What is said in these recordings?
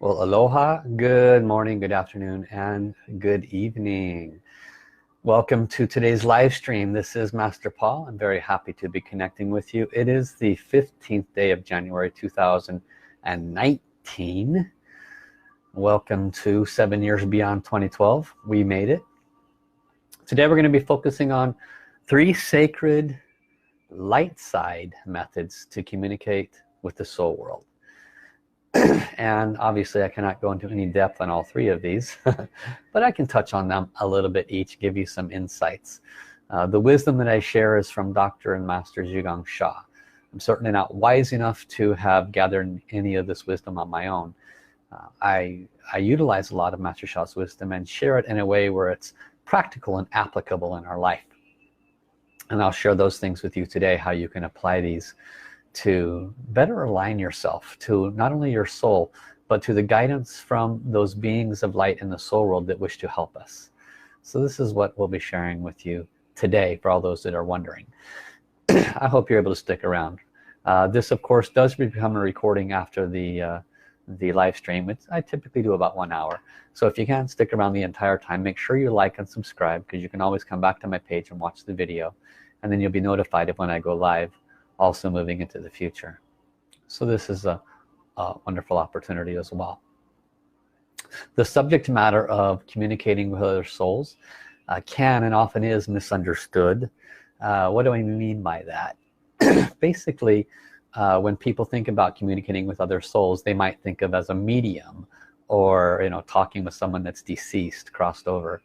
Well, aloha, good morning, good afternoon, and good evening. Welcome to today's live stream. This is Master Paul. I'm very happy to be connecting with you. It is the 15th day of January 2019. Welcome to 7 years beyond 2012. We made it. Today we're going to be focusing on 3 sacred light side methods to communicate with the soul world. And obviously I cannot go into any depth on all 3 of these, but I can touch on them a little bit each, give you some insights. The wisdom that I share is from Dr. and Master Zhi Gang Sha. I'm certainly not wise enough to have gathered any of this wisdom on my own. I utilize a lot of Master Sha's wisdom and share it in a way where it's practical and applicable in our life. And I'll share those things with you today, how you can apply these to better align yourself to not only your soul, but to the guidance from those beings of light in the soul world that wish to help us. So this is what we'll be sharing with you today for all those that are wondering. I hope you're able to stick around. This of course does become a recording after the live stream. I typically do about 1 hour. So if you can't stick around the entire time, make sure you like and subscribe, because you can always come back to my page and watch the video, and then you'll be notified of when I go live, also moving into the future. So this is a wonderful opportunity as well. The subject matter of communicating with other souls can and often is misunderstood. What do I mean by that? Basically, when people think about communicating with other souls, they might think of as a medium, or talking with someone that's deceased, crossed over.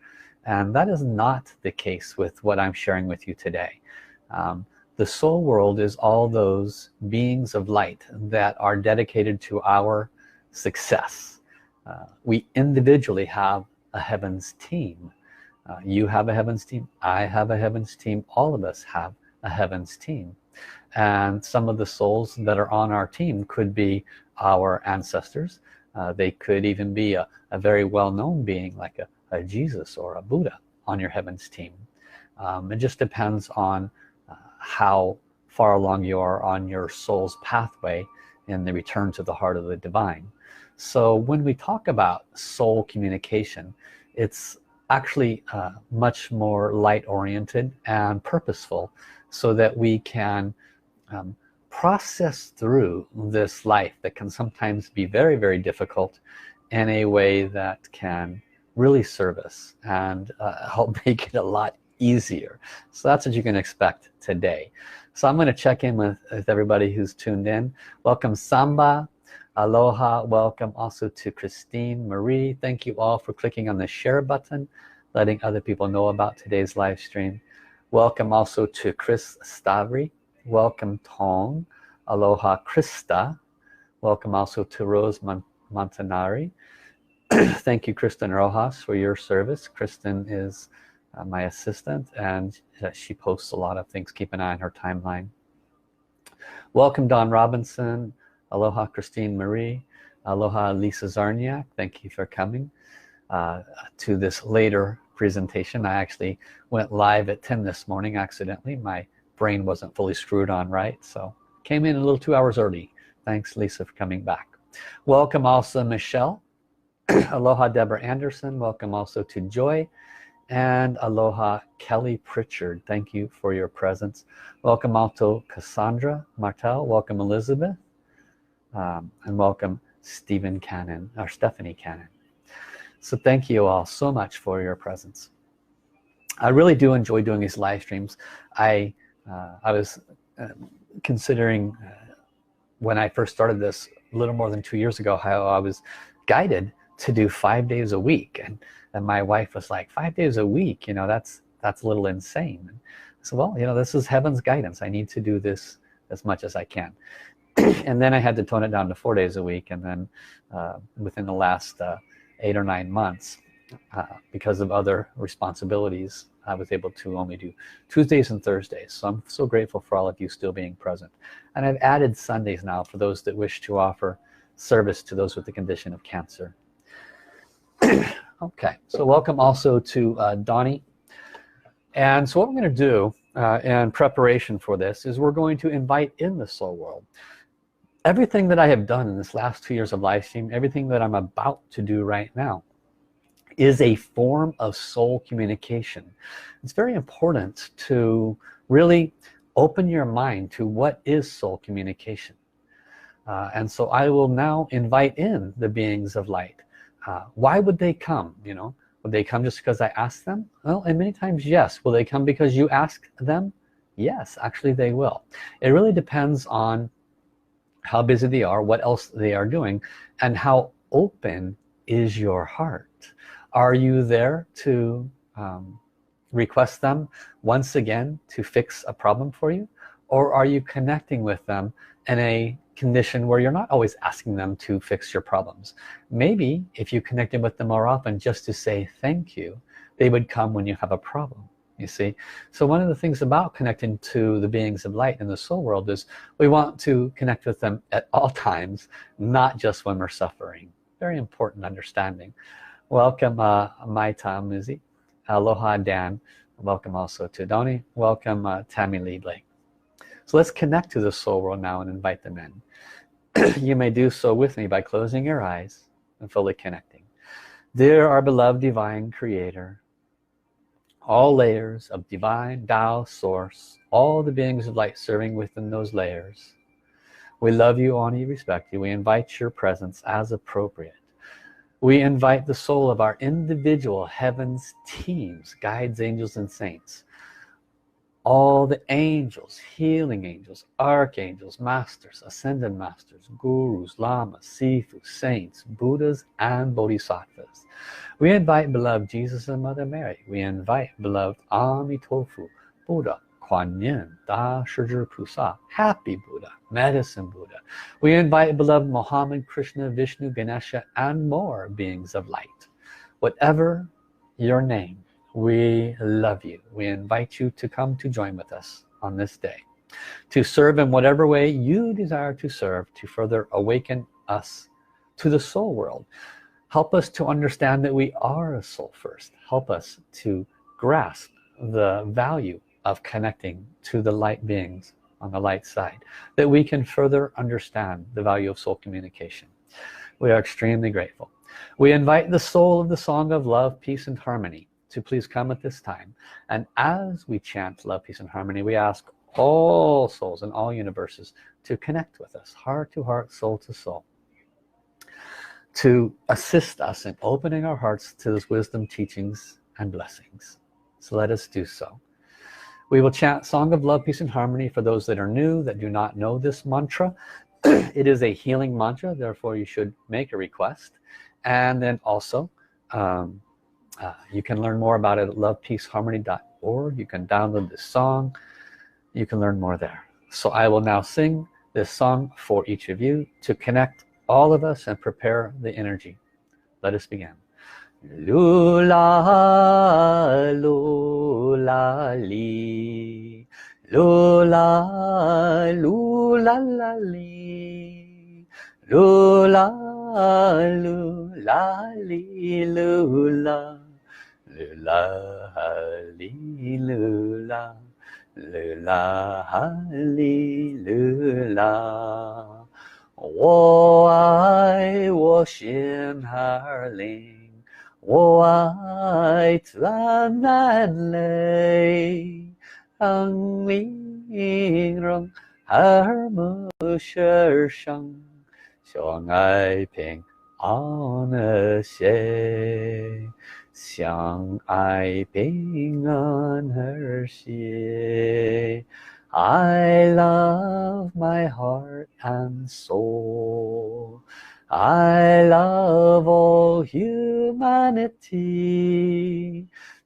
And that is not the case with what I'm sharing with you today. The soul world is all those beings of light that are dedicated to our success. We individually have a heavens team. You have a heavens team, I have a heavens team, all of us have a heavens team. And some of the souls that are on our team could be our ancestors. They could even be a very well-known being like a Jesus or a Buddha on your heavens team. It just depends on how far along you are on your soul's pathway in the return to the heart of the divine. So when we talk about soul communication, it's actually much more light oriented and purposeful, so that we can process through this life that can sometimes be very, very difficult in a way that can really serve us and help make it a lot easier. So that's what you can expect today. So I'm going to check in with everybody who's tuned in. Welcome Samba, aloha, welcome also to Christine, Marie. Thank you all for clicking on the share button, letting other people know about today's live stream. Welcome also to Chris Stavri, welcome Tong, aloha Krista, welcome also to Rose Montanari. Thank you Kristen Rojas for your service. Kristen is my assistant, and she posts a lot of things. Keep an eye on her timeline. Welcome Don Robinson, aloha Christine Marie, aloha Lisa Zarniak. Thank you for coming to this later presentation. I actually went live at 10 this morning accidentally. My brain wasn't fully screwed on right, so came in a little 2 hours early. Thanks Lisa for coming back. Welcome also Michelle, aloha Deborah Anderson. Welcome also to Joy, and aloha Kelly Pritchard. Thank you for your presence. Welcome also Cassandra Martel. Welcome Elizabeth, and welcome Stephen Cannon, or Stephanie Cannon. So thank you all so much for your presence. I really do enjoy doing these live streams. I was considering when I first started this a little more than 2 years ago, how I was guided to do 5 days a week, and my wife was like, 5 days a week, that's a little insane. And so, well, this is heaven's guidance. I need to do this as much as I can. And then I had to tone it down to 4 days a week, and then within the last 8 or 9 months, because of other responsibilities, I was able to only do Tuesdays and Thursdays. So I'm so grateful for all of you still being present. And I've added Sundays now for those that wish to offer service to those with the condition of cancer. Okay, so welcome also to Donnie. And so what I'm going to do in preparation for this is we're going to invite in the soul world. everything that I have done in this last 2 years of live stream, everything that I'm about to do right now, is a form of soul communication. It's very important to really open your mind to what is soul communication. And so I will now invite in the beings of light. Why would they come? You know, would they come just because I asked them? Well, and many times yes. Will they come because you ask them? Yes, actually they will. It really depends on how busy they are, what else they are doing, and how open is your heart. Are you there to request them once again to fix a problem for you? Or are you connecting with them in a condition where you're not always asking them to fix your problems? Maybe if you connected with them more often just to say thank you, they would come when you have a problem, you see. So one of the things about connecting to the beings of light in the soul world is we want to connect with them at all times, not just when we're suffering. Very important understanding. Welcome Maita Muzi. Aloha Dan. Welcome also to Doni. Welcome Tammy Lee Blake. So let's connect to the soul world now and invite them in. You may do so with me by closing your eyes and fully connecting. Dear our beloved divine creator, all layers of divine Tao source, all the beings of light serving within those layers, we love you, honor you, respect you. We invite your presence as appropriate. We invite the soul of our individual heavens teams, guides, angels, and saints. All the angels, healing angels, archangels, masters, ascended masters, gurus, lamas, sifu, saints, buddhas, and bodhisattvas. We invite beloved Jesus and Mother Mary. We invite beloved Amitofu, Buddha, Kuan Yin, Da Shizhi Pusa, Happy Buddha, Medicine Buddha. We invite beloved Muhammad, Krishna, Vishnu, Ganesha, and more beings of light. Whatever your name, we love you. We invite you to come to join with us on this day, to serve in whatever way you desire to serve, to further awaken us to the soul world. Help us to understand that we are a soul first. Help us to grasp the value of connecting to the light beings on the light side, that we can further understand the value of soul communication. We are extremely grateful. We invite the soul of the song of love, peace, and harmony to please come at this time. And as we chant love, peace, and harmony, we ask all souls in all universes to connect with us, heart to heart, soul to soul, to assist us in opening our hearts to those wisdom, teachings, and blessings. So let us do so. We will chant Song of Love, Peace, and Harmony for those that are new, that do not know this mantra. It is a healing mantra, therefore you should make a request. And then also, you can learn more about it at lovepeaceharmony.org. You can download this song. You can learn more there. So I will now sing this song for each of you to connect all of us and prepare the energy. Let us begin. Lula, lula, li. Lula, lula, la, li. Lula, lula, li, lula. Lula, li, lula. Lula, li, lula. 我爱我心儿灵，我爱自然泪，让灵容耳目世上，相爱平安和谐，相爱平安和谐。I love my heart and soul. I love all humanity.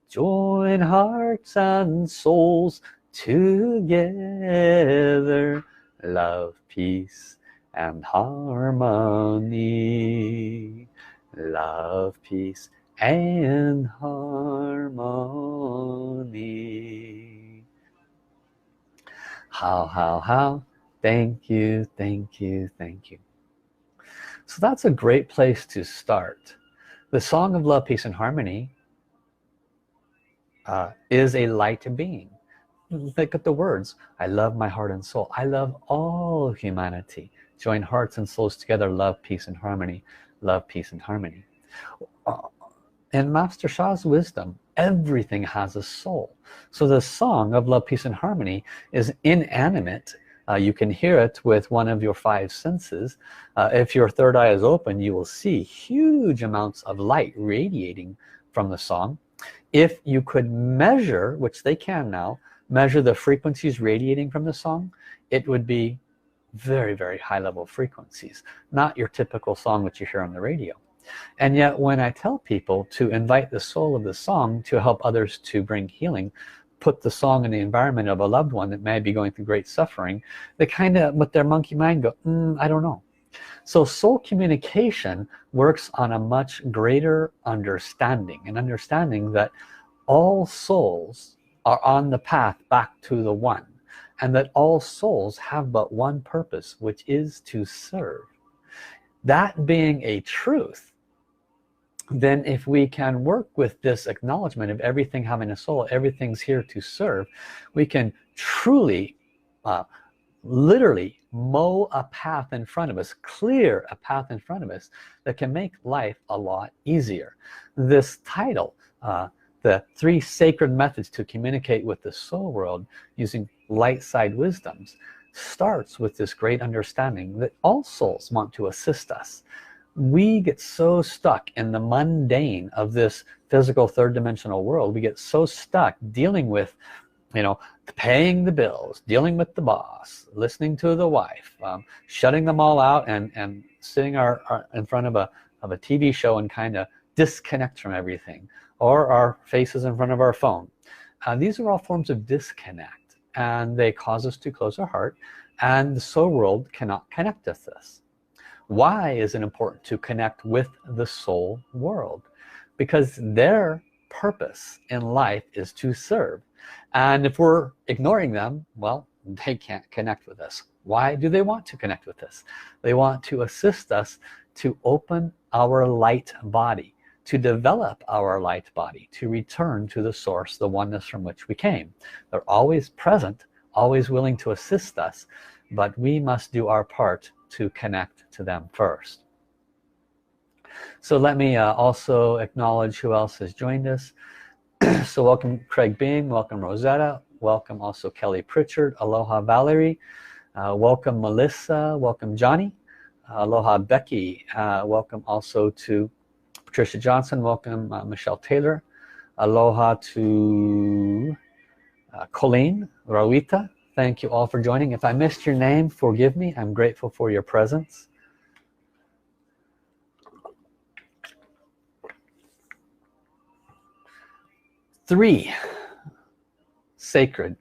Join hearts and souls together. Love, peace, and harmony. Love, peace, and harmony. How, thank you, thank you, thank you. So that's a great place to start. The Song of Love, Peace, and Harmony is a light being. look at the words. I love my heart and soul. I love all humanity. Join hearts and souls together. Love, peace, and harmony. Love, peace, and harmony. In Master Sha's wisdom, everything has a soul. So the song of love, peace, and harmony is inanimate. You can hear it with one of your 5 senses. If your third eye is open, you will see huge amounts of light radiating from the song. If you could measure, which they can now, measure the frequencies radiating from the song, it would be very, very high level frequencies, not your typical song which you hear on the radio. And yet when I tell people to invite the soul of the song to help others to bring healing, put the song in the environment of a loved one that may be going through great suffering, they kind of with their monkey mind go, I don't know. So soul communication works on a much greater understanding, an understanding that all souls are on the path back to the one, and that all souls have but one purpose, which is to serve. That being a truth, then if we can work with this acknowledgement of everything having a soul, everything's here to serve, we can truly literally mow a path in front of us, clear a path in front of us that can make life a lot easier. This title, the 3 sacred methods to communicate with the soul world using light side wisdoms, starts with this great understanding that all souls want to assist us. We get so stuck in the mundane of this physical 3rd dimensional world. We get so stuck dealing with, paying the bills, dealing with the boss, listening to the wife, shutting them all out and sitting in front of a TV show and kind of disconnect from everything, or our faces in front of our phone. These are all forms of disconnect, and they cause us to close our heart, and the soul world cannot connect with us. Why is it important to connect with the soul world? Because their purpose in life is to serve. And if we're ignoring them, well, they can't connect with us. Why do they want to connect with us? They want to assist us to open our light body, to develop our light body, to return to the source, the oneness from which we came. They're always present, always willing to assist us, but we must do our part to connect to them first. So let me also acknowledge who else has joined us. So welcome Craig Bing, welcome Rosetta, welcome also Kelly Pritchard, aloha Valerie, welcome Melissa, welcome Johnny, aloha Becky, welcome also to Patricia Johnson, welcome Michelle Taylor, aloha to Colleen, Rawita. Thank you all for joining. If I missed your name, forgive me. I'm grateful for your presence. Three sacred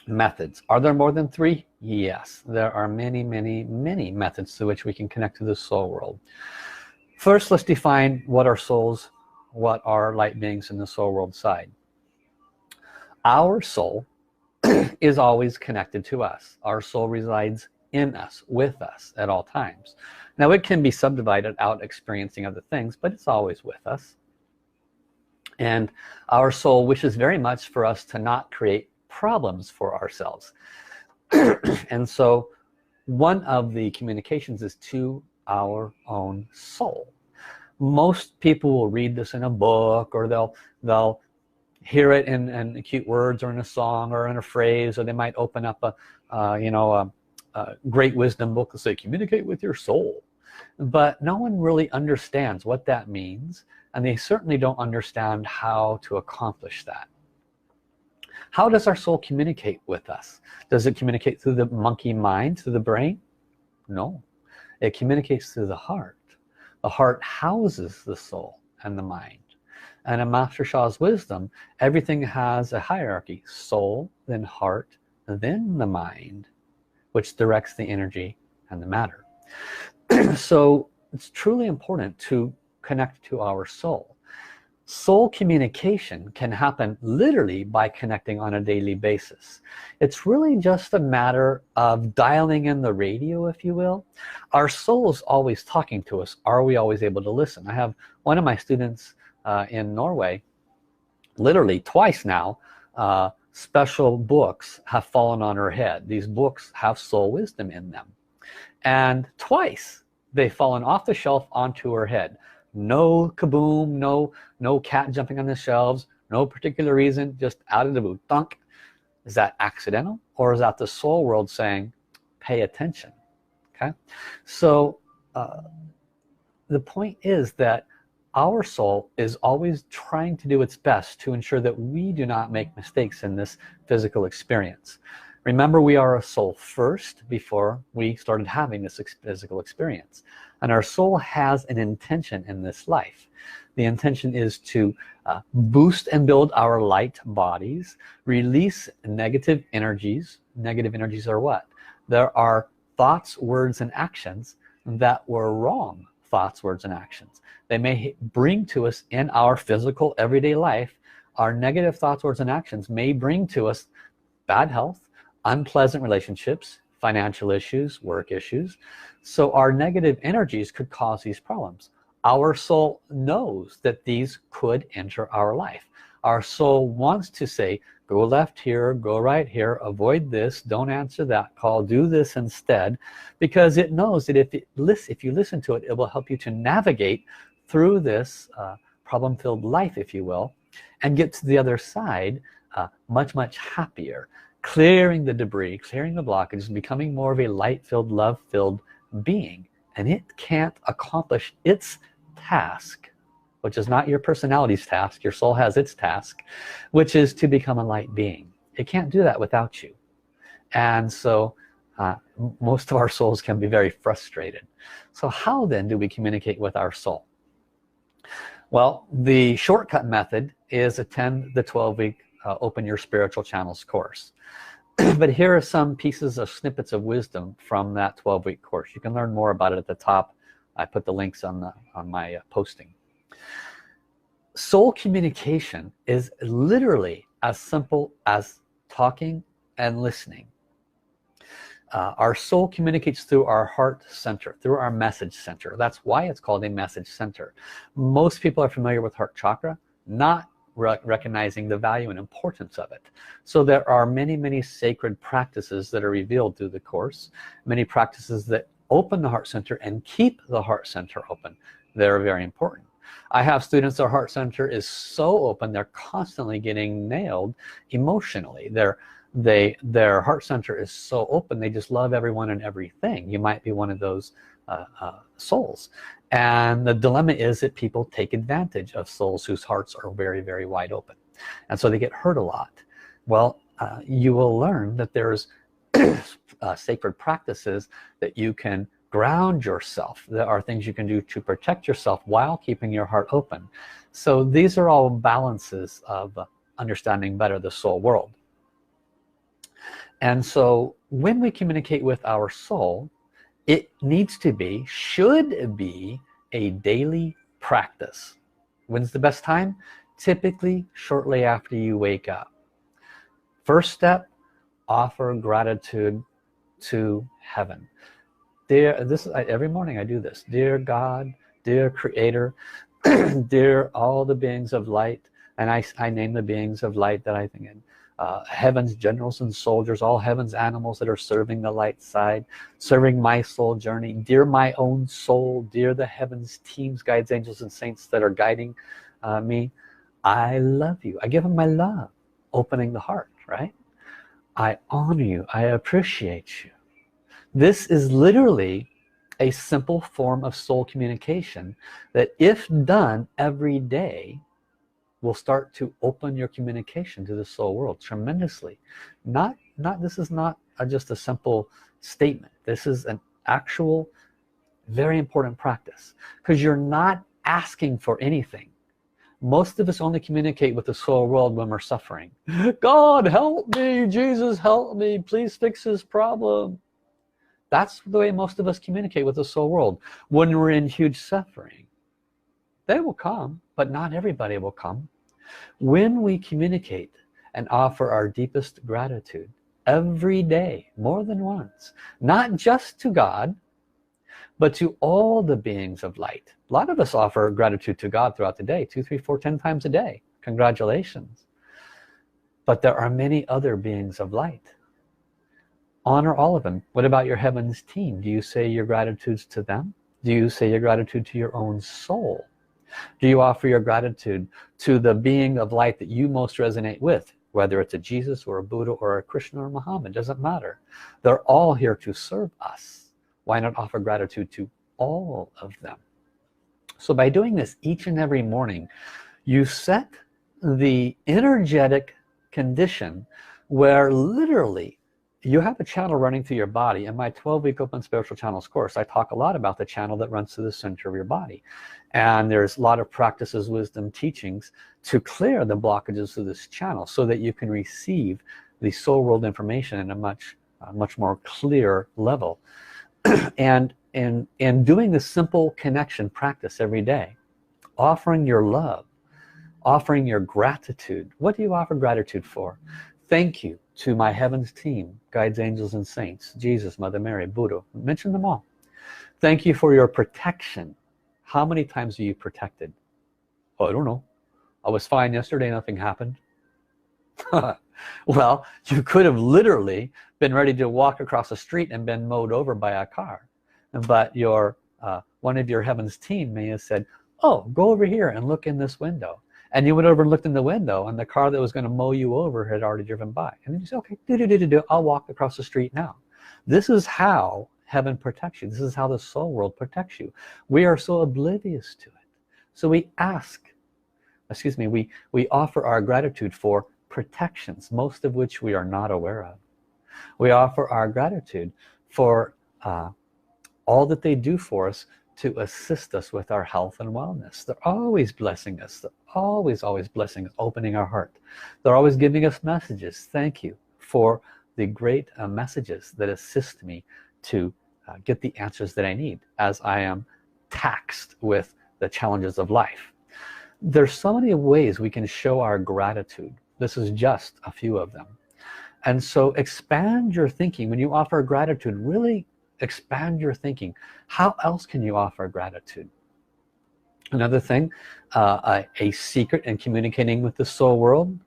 methods. Are there more than 3? Yes, there are many, many, many methods through which we can connect to the soul world. First, let's define what are souls, what are light beings in the soul world side. Our soul is always connected to us. Our soul resides in us, with us at all times. Now it can be subdivided out experiencing other things, but it's always with us. And our soul wishes very much for us to not create problems for ourselves. And so one of the communications is to our own soul. Most people will read this in a book, or they'll hear it in cute words, or in a song, or in a phrase, or they might open up a great wisdom book and say, communicate with your soul. But no one really understands what that means, and they certainly don't understand how to accomplish that. How does our soul communicate with us? Does it communicate through the monkey mind, through the brain? No, it communicates through the heart. The heart houses the soul and the mind. And in Master Sha's wisdom, everything has a hierarchy: soul, then heart, then the mind, which directs the energy and the matter. So it's truly important to connect to our soul. Soul communication can happen literally by connecting on a daily basis. It's really just a matter of dialing in the radio, if you will. Our soul is always talking to us. Are we always able to listen? I have one of my students in Norway, literally twice now, special books have fallen on her head. These books have soul wisdom in them. And twice they've fallen off the shelf onto her head. No kaboom, no cat jumping on the shelves, no particular reason, just out of the blue, thunk. Is that accidental, or is that the soul world saying, pay attention? Okay, so the point is that our soul is always trying to do its best to ensure that we do not make mistakes in this physical experience. Remember, we are a soul first before we started having this physical experience. And our soul has an intention in this life. The intention is to boost and build our light bodies, release negative energies. Negative energies are what? There are thoughts, words, and actions that were wrong thoughts, words, and actions. They may bring to us in our physical everyday life, our negative thoughts, words, and actions may bring to us bad health, unpleasant relationships, financial issues, work issues. So our negative energies could cause these problems. Our soul knows that these could enter our life. Our soul wants to say, go left here, go right here, avoid this, don't answer that call, do this instead, because it knows that if you listen to it, it will help you to navigate through this problem-filled life, if you will, and get to the other side much happier, clearing the debris, clearing the blockages, and becoming more of a light-filled, love-filled being. And it can't accomplish its task, which is not your personality's task. Your soul has its task, which is to become a light being. It can't do that without you. And so most of our souls can be very frustrated. So how then do we communicate with our soul? Well, the shortcut method is attend the 12-week Open Your Spiritual Channels course. But here are some pieces of snippets of wisdom from that 12-week course. You can learn more about it at the top. I put the links on my posting. Soul communication is literally as simple as talking and listening. Our soul communicates through our heart center, through our message center. That's why it's called a message center. Most people are familiar with heart chakra, not recognizing the value and importance of it. So there are many sacred practices that are revealed through the course, many practices that open the heart center and keep the heart center open. They're very important. I have students, their heart center is so open, they're constantly getting nailed emotionally. Their heart center is so open, they just love everyone and everything. You might be one of those souls. And the dilemma is that people take advantage of souls whose hearts are very wide open. And so they get hurt a lot. Well, you will learn that there's sacred practices that you can ground yourself. There are things you can do to protect yourself while keeping your heart open. So these are all balances of understanding better the soul world. And so when we communicate with our soul, it needs to be, should be, a daily practice. When's the best time? Typically shortly after you wake up. First step, offer gratitude to heaven. Every morning I do this. Dear God, dear Creator, dear all the beings of light, and I name the beings of light that I think in. Heaven's generals and soldiers, all heaven's animals that are serving the light side, serving my soul journey, dear my own soul, dear the heavens teams, guides, angels, and saints that are guiding me. I love you. I give them my love, opening the heart, right? I honor you. I appreciate you. This is literally a simple form of soul communication that, if done every day, will start to open your communication to the soul world tremendously. This is not just a simple statement. This is an actual, very important practice, because you're not asking for anything. Most of us only communicate with the soul world when we're suffering. God help me, Jesus help me, please fix this problem. That's the way most of us communicate with the soul world. When we're in huge suffering, they will come, but not everybody will come. When we communicate and offer our deepest gratitude every day, more than once, not just to God, but to all the beings of light. A lot of us offer gratitude to God throughout the day, 2, 3, 4, 10 times a day. Congratulations. But there are many other beings of light. Honor all of them. What about your heavens team? Do you say your gratitudes to them? Do you say your gratitude to your own soul? Do you offer your gratitude to the being of light that you most resonate with? Whether it's a Jesus or a Buddha or a Krishna or Muhammad, doesn't matter. They're all here to serve us. Why not offer gratitude to all of them? So by doing this each and every morning, you set the energetic condition where literally you have a channel running through your body. In my 12-week Open Spiritual Channels course, I talk a lot about the channel that runs through the center of your body. And there's a lot of practices, wisdom, teachings to clear the blockages of this channel so that you can receive the soul world information in a much more clear level. And in doing this simple connection practice every day, offering your love, offering your gratitude. What do you offer gratitude for? Thank you to my heavens team, guides, angels, and saints, Jesus, Mother Mary, Buddha. Mention them all. Thank you for your protection. How many times are you protected? Oh, I don't know. I was fine yesterday, nothing happened. Well, you could have literally been ready to walk across the street and been mowed over by a car. But your one of your heavens team may have said, oh, go over here and look in this window. And you went over and looked in the window, and the car that was going to mow you over had already driven by. And then you say, okay, I'll walk across the street now. This is how heaven protects you. This is how the soul world protects you. We are so oblivious to it. So we offer our gratitude for protections, most of which we are not aware of. We offer our gratitude for all that they do for us to assist us with our health and wellness. They're always blessing us. They're always blessing us, opening our heart. They're always giving us messages. Thank you for the great messages that assist me to get the answers that I need as I am taxed with the challenges of life. There's so many ways we can show our gratitude. This is just a few of them. And so expand your thinking. When you offer gratitude, really expand your thinking. How else can you offer gratitude? Another thing, a secret in communicating with the soul world.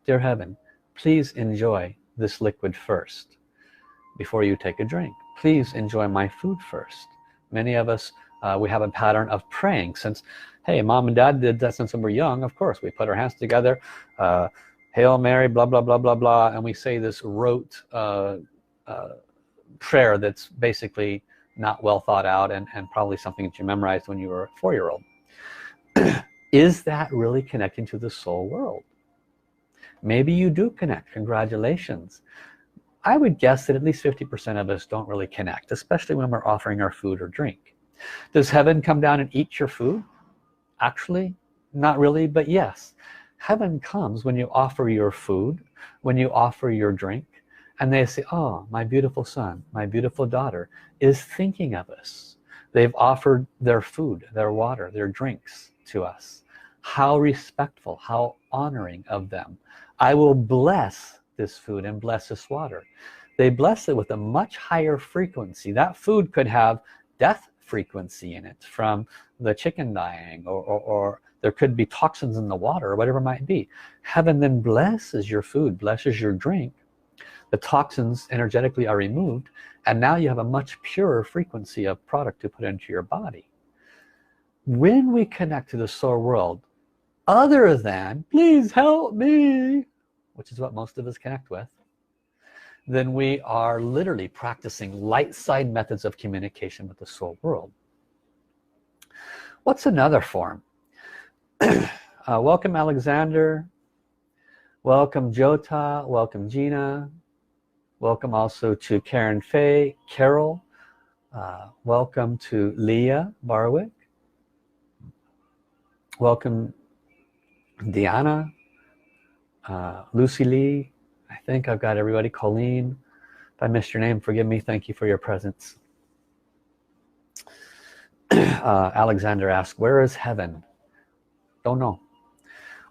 Dear heaven, please enjoy this liquid first before you take a drink. Please enjoy my food first. Many of us, we have a pattern of praying since, hey, mom and dad did that since we were young. Of course, we put our hands together, Hail Mary, blah, blah, blah, blah, blah, and we say this rote prayer that's basically not well thought out and probably something that you memorized when you were a 4-year-old. Is that really connecting to the soul world? Maybe you do connect. Congratulations. I would guess that at least 50% of us don't really connect, especially when we're offering our food or drink. Does heaven come down and eat your food? Actually, not really, but yes. Heaven comes when you offer your food, when you offer your drink, and they say, oh, my beautiful son, my beautiful daughter is thinking of us. They've offered their food, their water, their drinks to us. How respectful, how honoring of them. I will bless this food and bless this water. They bless it with a much higher frequency. That food could have death frequency in it from the chicken dying, or there could be toxins in the water, or whatever it might be. Heaven then blesses your food, blesses your drink. The toxins energetically are removed, and now you have a much purer frequency of product to put into your body. When we connect to the soul world, other than please help me, which is what most of us connect with, then we are literally practicing light side methods of communication with the soul world. What's another form? Welcome Alexander, welcome Jota, welcome Gina, welcome also to Karen Faye, Carol, welcome to Leah Barwick, welcome Diana, Lucy Lee. I think I've got everybody. Colleen, if I missed your name, forgive me. Thank you for your presence. Alexander asked, where is heaven? Don't know.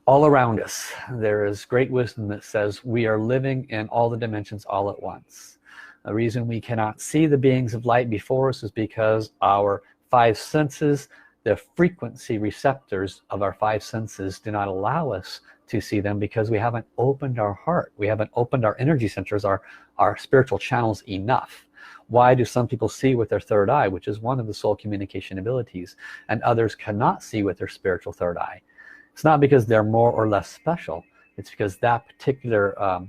All around us there is great wisdom that says we are living in all the dimensions all at once. The reason we cannot see the beings of light before us is because our 5 senses, the frequency receptors of our 5 senses do not allow us to see them because we haven't opened our heart. We haven't opened our energy centers, our spiritual channels enough. Why do some people see with their third eye, which is one of the soul communication abilities, and others cannot see with their spiritual third eye? It's not because they're more or less special. It's because that particular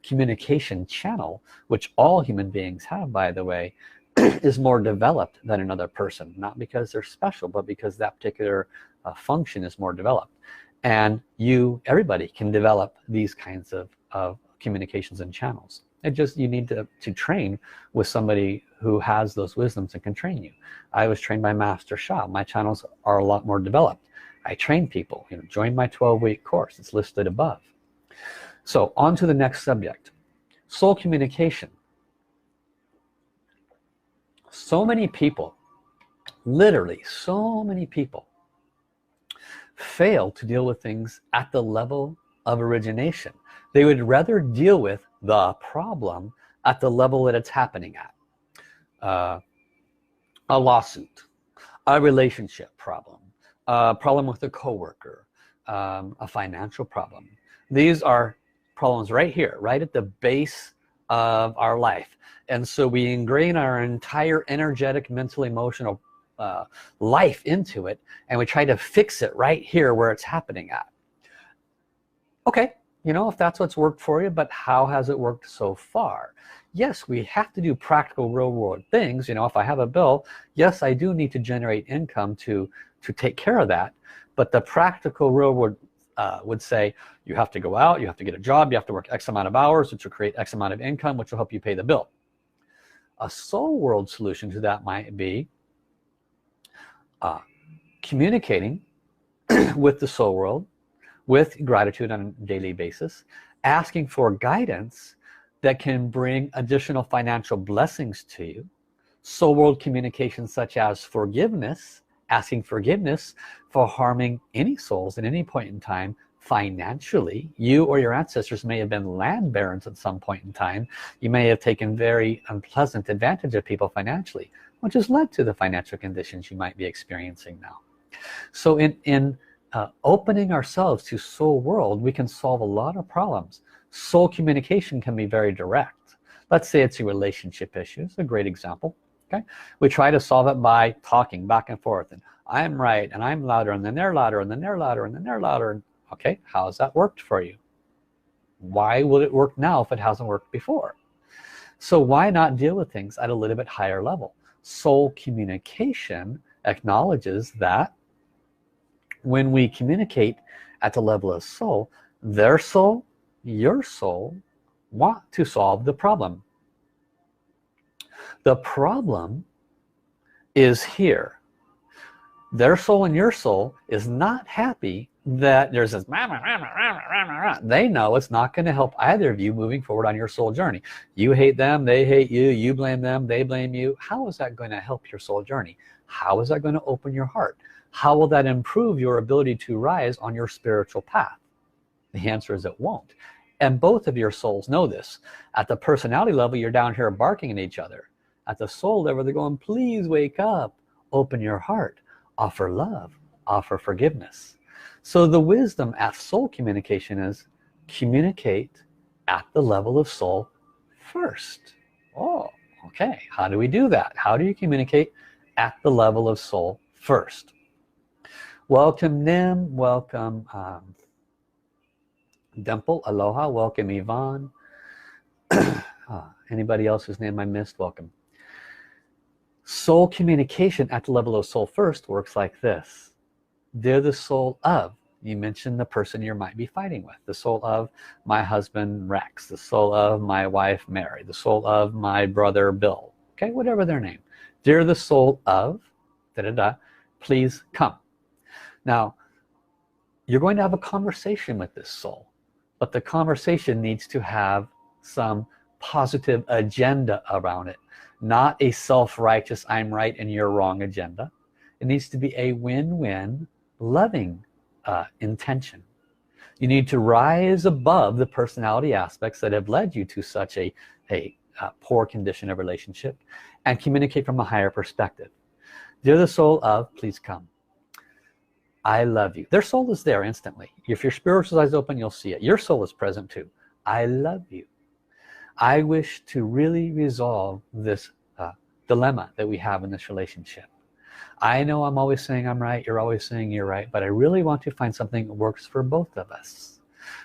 communication channel, which all human beings have, by the way, is more developed than another person. Not because they're special, but because that particular function is more developed. And everybody can develop these kinds of communications and channels. It just, you need to train with somebody who has those wisdoms and can train you. I was trained by Master Sha. My channels are a lot more developed. I train people, join my 12-week course. It's listed above. So on to the next subject, soul communication. So many people, literally so many people, fail to deal with things at the level of origination. They would rather deal with the problem at the level that it's happening at. A lawsuit, a relationship problem, a problem with a coworker, a financial problem. These are problems right here, right at the base of our life. And so we ingrain our entire energetic, mental, emotional life into it, and we try to fix it right here where it's happening at. Okay, if that's what's worked for you, but how has it worked so far? Yes, we have to do practical real world things. If I have a bill, yes, I do need to generate income to take care of that. But the practical real world would say you have to go out, you have to get a job, you have to work X amount of hours, which will create X amount of income, which will help you pay the bill. A soul world solution to that might be communicating with the soul world with gratitude on a daily basis, asking for guidance that can bring additional financial blessings to you. Soul world communication such as forgiveness, asking forgiveness for harming any souls at any point in time financially. You or your ancestors may have been land barons at some point in time. You may have taken very unpleasant advantage of people financially, which has led to the financial conditions you might be experiencing now. So in opening ourselves to soul world, we can solve a lot of problems. Soul communication can be very direct. Let's say it's a relationship issue. It's a great example. Okay, we try to solve it by talking back and forth, and I'm right and I'm louder, and then they're louder, and then they're louder, and then they're louder. Okay, how's that worked for you? Why will it work now if it hasn't worked before? So why not deal with things at a little bit higher level? Soul communication acknowledges that when we communicate at the level of soul, their soul, your soul, want to solve the problem. The problem is here. Their soul and your soul is not happy that there's this they know it's not going to help either of you moving forward on your soul journey. You hate them, they hate you, you blame them, they blame you. How is that going to help your soul journey? How is that going to open your heart? How will that improve your ability to rise on your spiritual path? The answer is it won't. And both of your souls know this. At the personality level, you're down here barking at each other. At the soul level, they're going, please wake up, open your heart, offer love, offer forgiveness. So the wisdom at soul communication is communicate at the level of soul first. Oh, okay. How do we do that? How do you communicate at the level of soul first? Welcome Nim, welcome Dimple, aloha, welcome Yvonne. Anybody else whose name I missed, welcome. Soul communication at the level of soul first works like this. They're the soul of, you mentioned the person you might be fighting with, the soul of my husband Rex, the soul of my wife Mary, the soul of my brother Bill, okay, whatever their name. They're the soul of, please come. Now, you're going to have a conversation with this soul, but the conversation needs to have some positive agenda around it, not a self-righteous, I'm right and you're wrong agenda. It needs to be a win-win, loving intention. You need to rise above the personality aspects that have led you to such a poor condition of relationship and communicate from a higher perspective. Dear the soul of, please come. I love you. Their soul is there instantly. If your spiritual eyes open, you'll see it. Your soul is present too. I love you. I wish to really resolve this dilemma that we have in this relationship. I know I'm always saying I'm right, you're always saying you're right, but I really want to find something that works for both of us.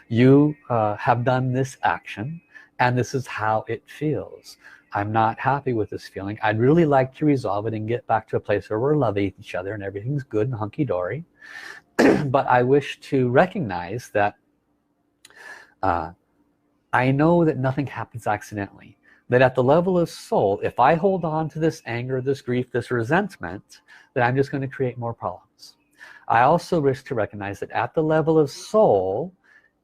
You have done this action, and this is how it feels. I'm not happy with this feeling. I'd really like to resolve it and get back to a place where we're loving each other and everything's good and hunky-dory. But I wish to recognize that I know that nothing happens accidentally. That at the level of soul, if I hold on to this anger, this grief, this resentment, then I'm just going to create more problems. I also wish to recognize that at the level of soul,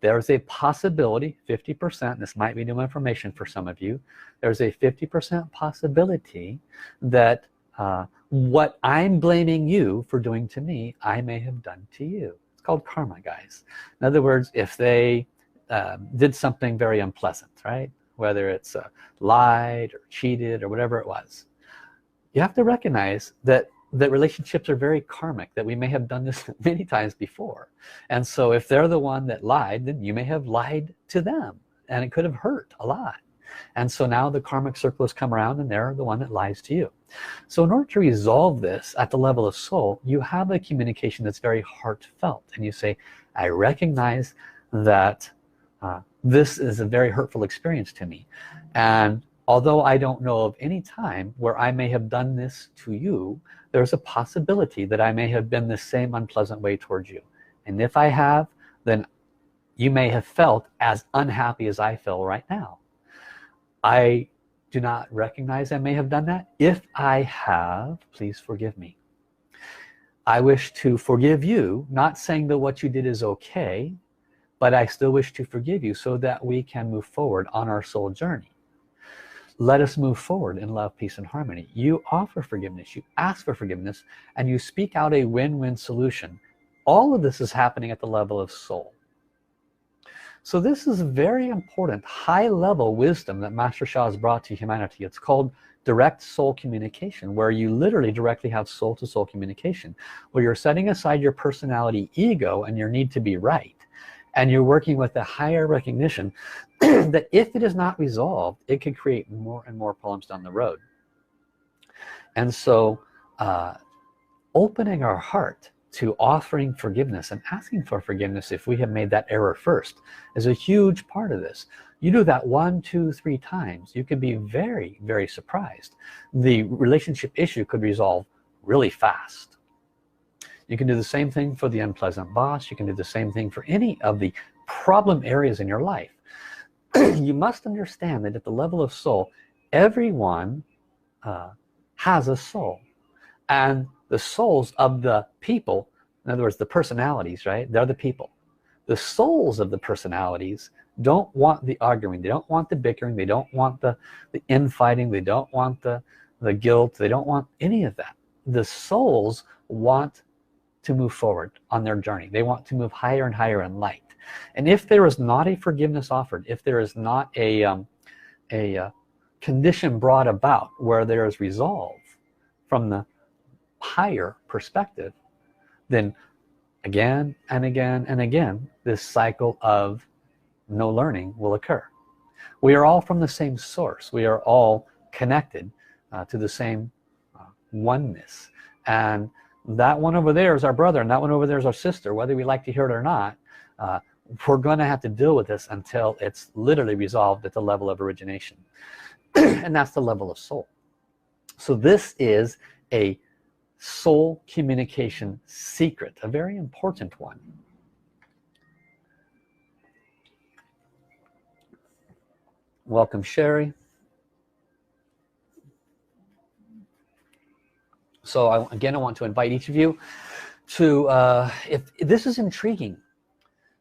there's a possibility, 50%, this might be new information for some of you, there's a 50% possibility that what I'm blaming you for doing to me, I may have done to you. It's called karma, guys. In other words, if they did something very unpleasant, right? Whether it's lied or cheated or whatever it was, you have to recognize that relationships are very karmic, that we may have done this many times before. And so if they're the one that lied, then you may have lied to them, and it could have hurt a lot. And so now the karmic circle has come around and they're the one that lies to you. So in order to resolve this at the level of soul, you have a communication that's very heartfelt, and you say, I recognize that this is a very hurtful experience to me, and although I don't know of any time where I may have done this to you, there's a possibility that I may have been the same unpleasant way towards you. And if I have, then you may have felt as unhappy as I feel right now. I do not recognize I may have done that. If I have, please forgive me. I wish to forgive you, not saying that what you did is okay, but I still wish to forgive you so that we can move forward on our soul journey. Let us move forward in love, peace, and harmony. You offer forgiveness, you ask for forgiveness, and you speak out a win-win solution. All of this is happening at the level of soul. So this is very important, high-level wisdom that Master Sha has brought to humanity. It's called direct soul communication, where you literally directly have soul-to-soul communication, where you're setting aside your personality ego and your need to be right. And you're working with a higher recognition that if it is not resolved, it can create more and more problems down the road. And so opening our heart to offering forgiveness and asking for forgiveness if we have made that error first is a huge part of this. You do that 1, 2, 3 times, you can be very, very surprised. The relationship issue could resolve really fast. You can do the same thing for the unpleasant boss. You can do the same thing for any of the problem areas in your life. You must understand that at the level of soul, everyone has a soul. And the souls of the people, in other words, the personalities, right? They're the people. The souls of the personalities don't want the arguing. They don't want the bickering. They don't want the infighting. They don't want the guilt. They don't want any of that. The souls want to move forward on their journey. They want to move higher and higher in light. And if there is not a forgiveness offered, if there is not a condition brought about where there is resolve from the higher perspective, then again and again and again this cycle of no learning will occur. We are all from the same source. We are all connected to the same oneness, and that one over there is our brother and that one over there is our sister. Whether we like to hear it or not, we're going to have to deal with this until it's literally resolved at the level of origination. And that's the level of soul. So this is a soul communication secret, a very important one. Welcome, Sherry. So again, I want to invite each of you to, if this is intriguing,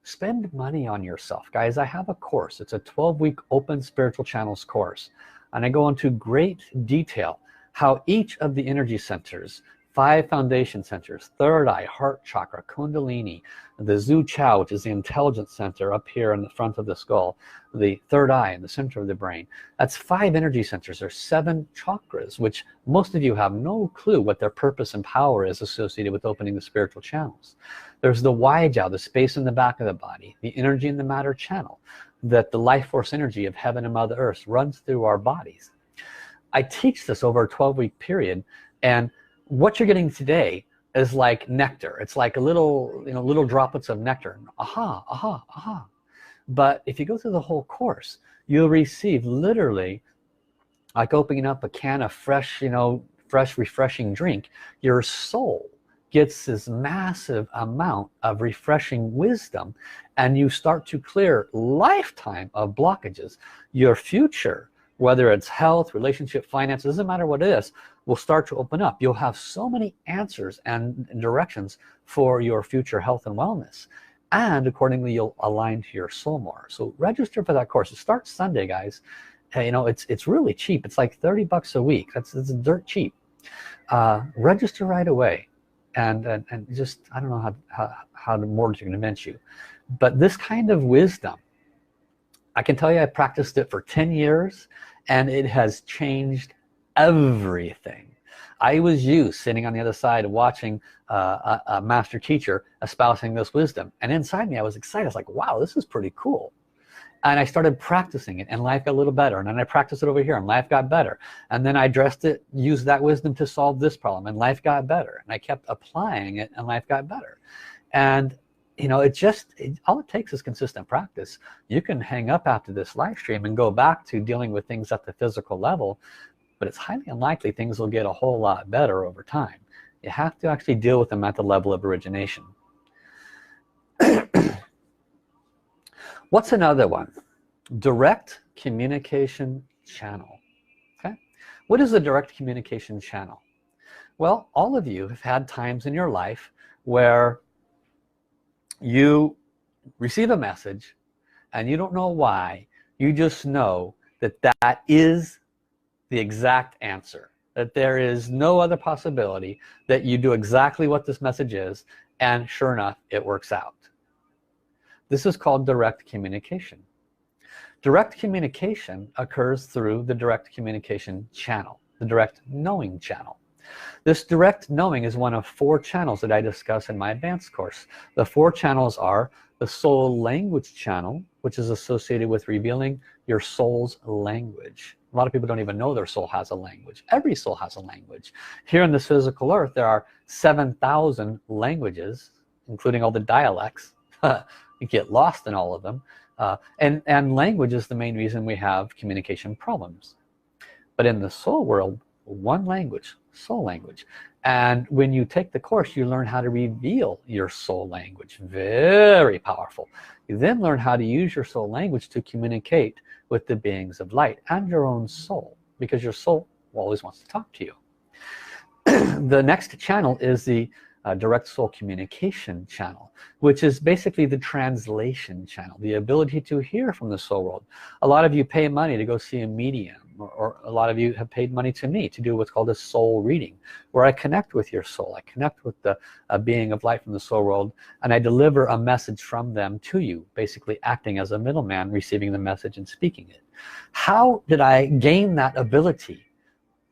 spend money on yourself. Guys, I have a course. It's a 12-week open spiritual channels course. And I go into great detail how each of the energy centers 5 foundation centers: third eye, heart chakra, kundalini, the Zhu Chao, which is the intelligence center up here in the front of the skull, the third eye in the center of the brain. That's 5 energy centers. There's 7 chakras, which most of you have no clue what their purpose and power is associated with opening the spiritual channels. There's the Wai Jiao, the space in the back of the body, the energy in the matter channel, that the life force energy of heaven and Mother Earth runs through our bodies. I teach this over a 12-week period, and what you're getting today is like nectar. It's like a little, little droplets of nectar. Aha, aha, aha. But if you go through the whole course, you'll receive literally like opening up a can of fresh, fresh refreshing drink. Your soul gets this massive amount of refreshing wisdom, and you start to clear lifetime of blockages. Your future, whether it's health, relationship, finance, doesn't matter what it is, will start to open up. You'll have so many answers and directions for your future health and wellness, and accordingly you'll align to your soul more. So register for that course. It starts Sunday, guys. It's really cheap. It's like 30 bucks a week. It's dirt cheap. Register right away, and just, I don't know how more to convince you, but this kind of wisdom, I can tell you, I practiced it for 10 years and it has changed everything. I was you sitting on the other side watching a master teacher espousing this wisdom, and inside me I was excited. I was like, wow, this is pretty cool. And I started practicing it, and life got a little better. And then I practiced it over here, and life got better. And then I addressed it, used that wisdom to solve this problem, and life got better. And I kept applying it, and life got better. And all it takes is consistent practice. You can hang up after this live stream and go back to dealing with things at the physical level, but it's highly unlikely things will get a whole lot better over time. You have to actually deal with them at the level of origination. What's another one? Direct communication channel. Okay, what is a direct communication channel? Well, all of you have had times in your life where you receive a message and you don't know why. You just know that that is the exact answer, that there is no other possibility, that you do exactly what this message is, and sure enough it works out. This is called direct communication. Direct communication occurs through the direct communication channel, the direct knowing channel. This direct knowing is one of 4 channels that I discuss in my advanced course. The 4 channels are the soul language channel, which is associated with revealing your soul's language. A lot of people don't even know their soul has a language. Every soul has a language. Here on this physical earth, there are 7,000 languages, including all the dialects. You get lost in all of them. And language is the main reason we have communication problems. But in the soul world, one language, soul language. And when you take the course, you learn how to reveal your soul language. Very powerful. You then learn how to use your soul language to communicate with the beings of light and your own soul, because your soul always wants to talk to you. The next channel is the direct soul communication channel, which is basically the translation channel, the ability to hear from the soul world. A lot of you pay money to go see a medium, or a lot of you have paid money to me to do what's called a soul reading, where I connect with your soul. I connect with the being of light from the soul world, and I deliver a message from them to you, basically acting as a middleman, receiving the message and speaking it. How did I gain that ability?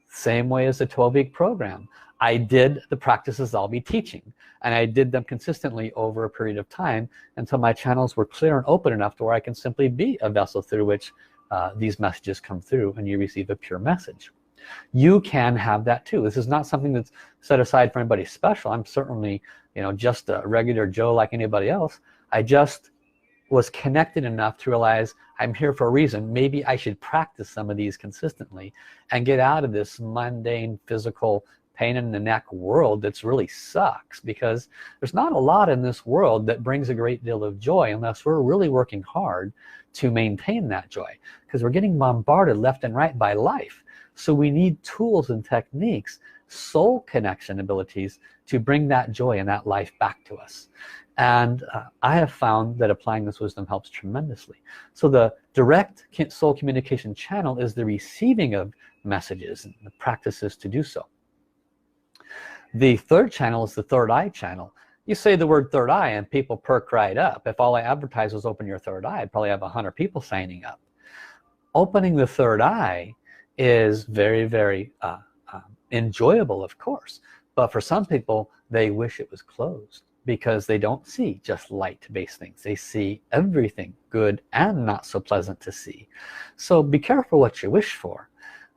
Same way as the 12-week program. I did the practices I'll be teaching, and I did them consistently over a period of time until my channels were clear and open enough to where I can simply be a vessel through which these messages come through, and you receive a pure message. You can have that too. This is not something that's set aside for anybody special. I'm certainly, just a regular Joe like anybody else. I just was connected enough to realize I'm here for a reason. Maybe I should practice some of these consistently and get out of this mundane physical pain in the neck world that's really sucks, because there's not a lot in this world that brings a great deal of joy unless we're really working hard to maintain that joy, because we're getting bombarded left and right by life. So we need tools and techniques, soul connection abilities, to bring that joy and that life back to us. And I have found that applying this wisdom helps tremendously. So the direct soul communication channel is the receiving of messages and the practices to do so. The third channel is the third eye channel. You say the word third eye and people perk right up. If all I advertise was open your third eye, I'd probably have 100 people signing up. Opening the third eye is very, very enjoyable, of course, but for some people they wish it was closed because they don't see just light-based things. They see everything, good and not so pleasant to see. So be careful what you wish for.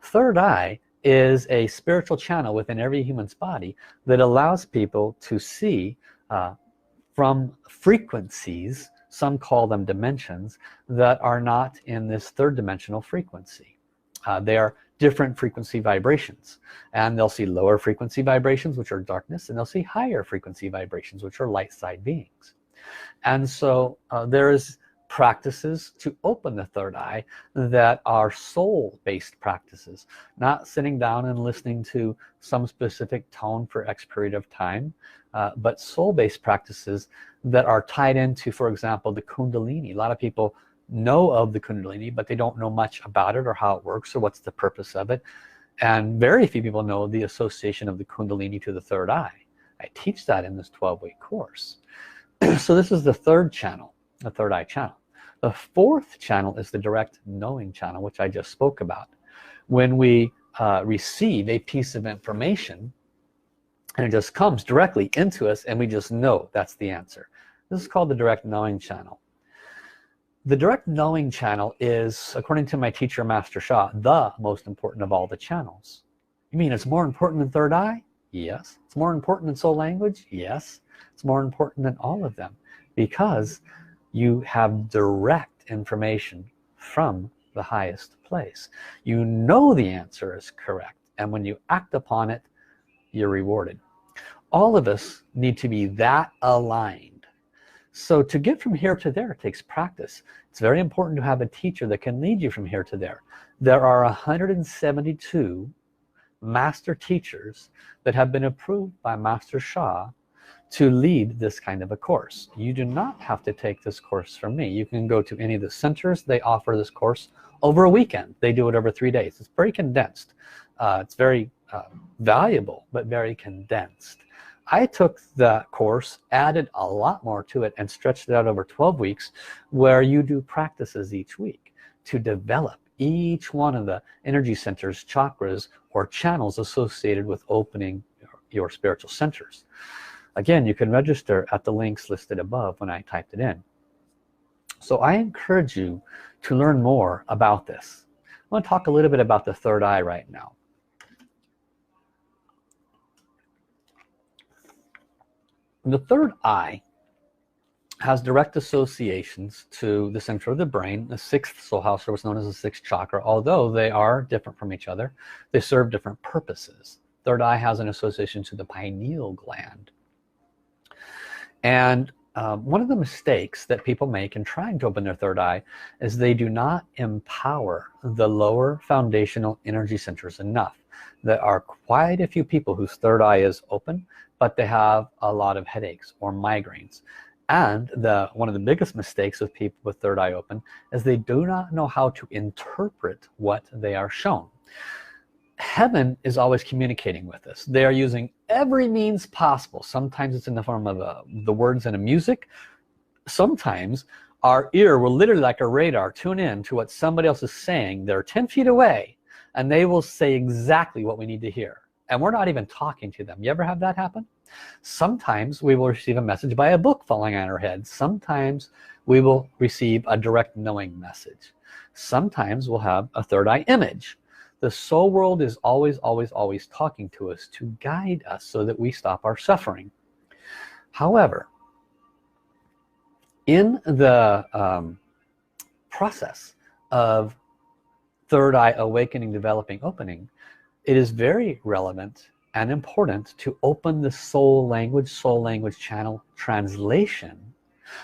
Third eye is a spiritual channel within every human's body that allows people to see from frequencies, some call them dimensions, that are not in this third dimensional frequency. They are different frequency vibrations, and they'll see lower frequency vibrations, which are darkness, and they'll see higher frequency vibrations, which are light side beings. And so there's practices to open the third eye that are soul-based practices, not sitting down and listening to some specific tone for X period of time, but soul-based practices that are tied into, for example, the Kundalini. A lot of people know of the Kundalini, but they don't know much about it or how it works or what's the purpose of it. And very few people know the association of the Kundalini to the third eye. I teach that in this 12-week course. So this is the third channel, the third eye channel. The fourth channel is the direct knowing channel, which I just spoke about. When we receive a piece of information and it just comes directly into us and we just know that's the answer. This is called the direct knowing channel. The direct knowing channel is, according to my teacher Master Sha, the most important of all the channels. You mean it's more important than third eye? Yes. It's more important than soul language? Yes. It's more important than all of them because you have direct information from the highest place. You know the answer is correct, and when you act upon it, you're rewarded. All of us need to be that aligned. So to get from here to there takes practice. It's very important to have a teacher that can lead you from here to there. There are 172 master teachers that have been approved by Master Sha to lead this kind of a course. You do not have to take this course from me. You can go to any of the centers. They offer this course over a weekend. They do it over 3 days. It's very condensed. It's very valuable, but very condensed. I took the course, added a lot more to it, and stretched it out over 12 weeks where you do practices each week to develop each one of the energy centers, chakras, or channels associated with opening your spiritual centers. Again, you can register at the links listed above when I typed it in. So I encourage you to learn more about this. I want to talk a little bit about the third eye right now. The third eye has direct associations to the center of the brain, the sixth soul house, or what's known as the sixth chakra. Although they are different from each other, they serve different purposes. Third eye has an association to the pineal gland. And one of the mistakes that people make in trying to open their third eye is they do not empower the lower foundational energy centers enough. There are quite a few people whose third eye is open, but they have a lot of headaches or migraines. And one of the biggest mistakes of people with third eye open is they do not know how to interpret what they are shown. Heaven is always communicating with us. They are using every means possible. Sometimes it's in the form of the words in a music. Sometimes our ear will literally, like a radar, tune in to what somebody else is saying. They're 10 feet away and they will say exactly what we need to hear. And we're not even talking to them. You ever have that happen? Sometimes we will receive a message by a book falling on our head. Sometimes we will receive a direct knowing message. Sometimes we'll have a third eye image. The soul world is always talking to us to guide us so that we stop our suffering. However, in the process of third eye awakening, developing, opening, it is very relevant and important to open the soul language channel translation,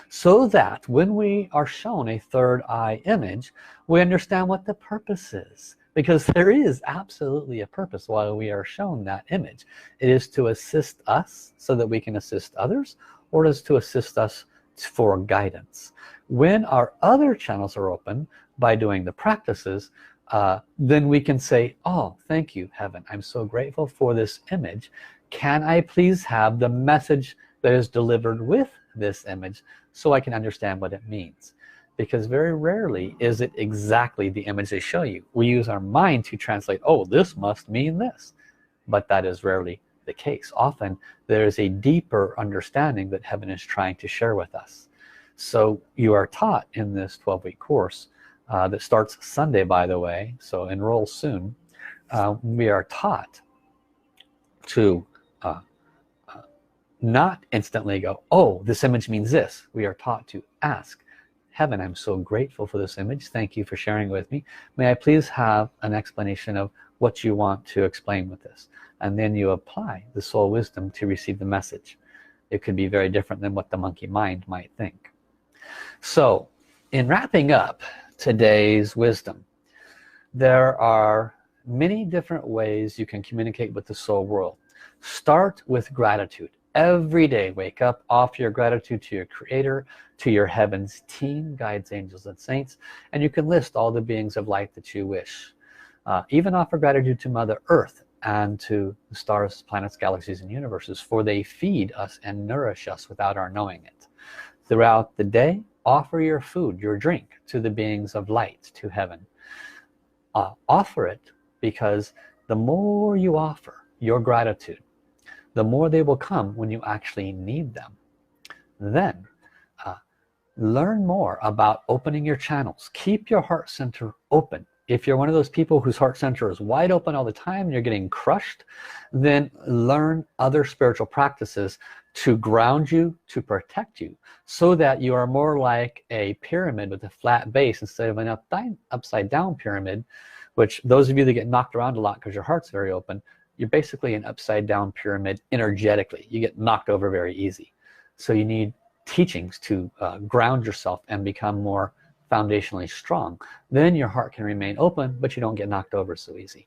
so that when we are shown a third eye image, we understand what the purpose is. Because there is absolutely a purpose why we are shown that image. It is to assist us so that we can assist others, or it is to assist us for guidance. When our other channels are open by doing the practices, then we can say, oh, thank you, Heaven. I'm so grateful for this image. Can I please have the message that is delivered with this image so I can understand what it means? Because very rarely is it exactly the image they show you. We use our mind to translate, oh, this must mean this, but that is rarely the case. Often there is a deeper understanding that heaven is trying to share with us. So you are taught in this 12-week course that starts Sunday, by the way, so enroll soon. We are taught to not instantly go, oh, this image means this. We are taught to ask, heaven, I'm so grateful for this image. Thank you for sharing it with me. May I please have an explanation of what you want to explain with this? And then you apply the soul wisdom to receive the message. It could be very different than what the monkey mind might think. So in wrapping up today's wisdom, there are many different ways you can communicate with the soul world. Start with gratitude. Every day wake up, offer your gratitude to your creator, to your heaven's team, guides, angels, and saints, and you can list all the beings of light that you wish. Even offer gratitude to Mother Earth and to the stars, planets, galaxies, and universes, for they feed us and nourish us without our knowing it. Throughout the day, offer your food, your drink to the beings of light, to heaven. Offer it, because the more you offer your gratitude, the more they will come when you actually need them. Then learn more about opening your channels. Keep your heart center open. If you're one of those people whose heart center is wide open all the time and you're getting crushed, then learn other spiritual practices to ground you, to protect you, so that you are more like a pyramid with a flat base instead of an upside down pyramid, which those of you that get knocked around a lot because your heart's very open, you're basically an upside down pyramid energetically. You get knocked over very easy. So you need teachings to ground yourself and become more foundationally strong. Then your heart can remain open, but you don't get knocked over so easy.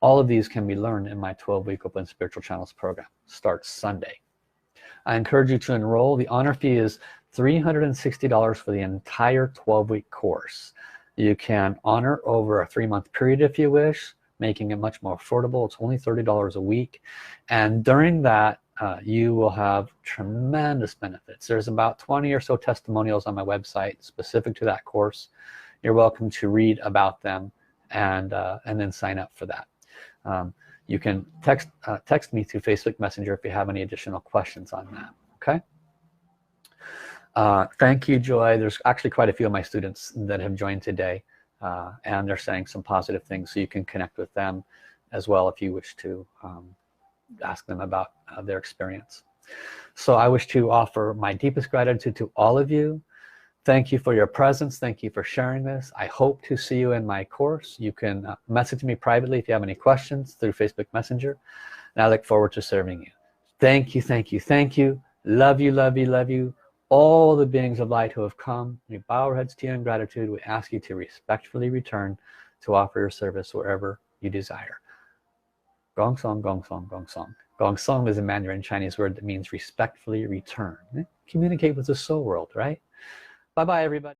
All of these can be learned in my 12-week Open Spiritual Channels program. Starts Sunday. I encourage you to enroll. The honor fee is $360 for the entire 12-week course. You can honor over a 3-month period if you wish, making it much more affordable. It's only $30 a week, and during that you will have tremendous benefits. There's about 20 or so testimonials on my website specific to that course. You're welcome to read about them and then sign up for that. You can text me through Facebook Messenger if you have any additional questions on that. Okay. Thank you, Joy. There's actually quite a few of my students that have joined today, and they're saying some positive things, so you can connect with them as well if you wish to ask them about their experience. So I wish to offer my deepest gratitude to all of you. Thank you for your presence. Thank you for sharing this. I hope to see you in my course. You can message me privately if you have any questions through Facebook Messenger, and I look forward to serving you. Thank you, thank you, thank you. Love you, love you, love you. All the beings of light who have come, we bow our heads to you in gratitude. We ask you to respectfully return to offer your service wherever you desire. Gong song, gong song, gong song. Gong song is a Mandarin Chinese word that means respectfully return. Communicate with the soul world, right? Bye-bye, everybody.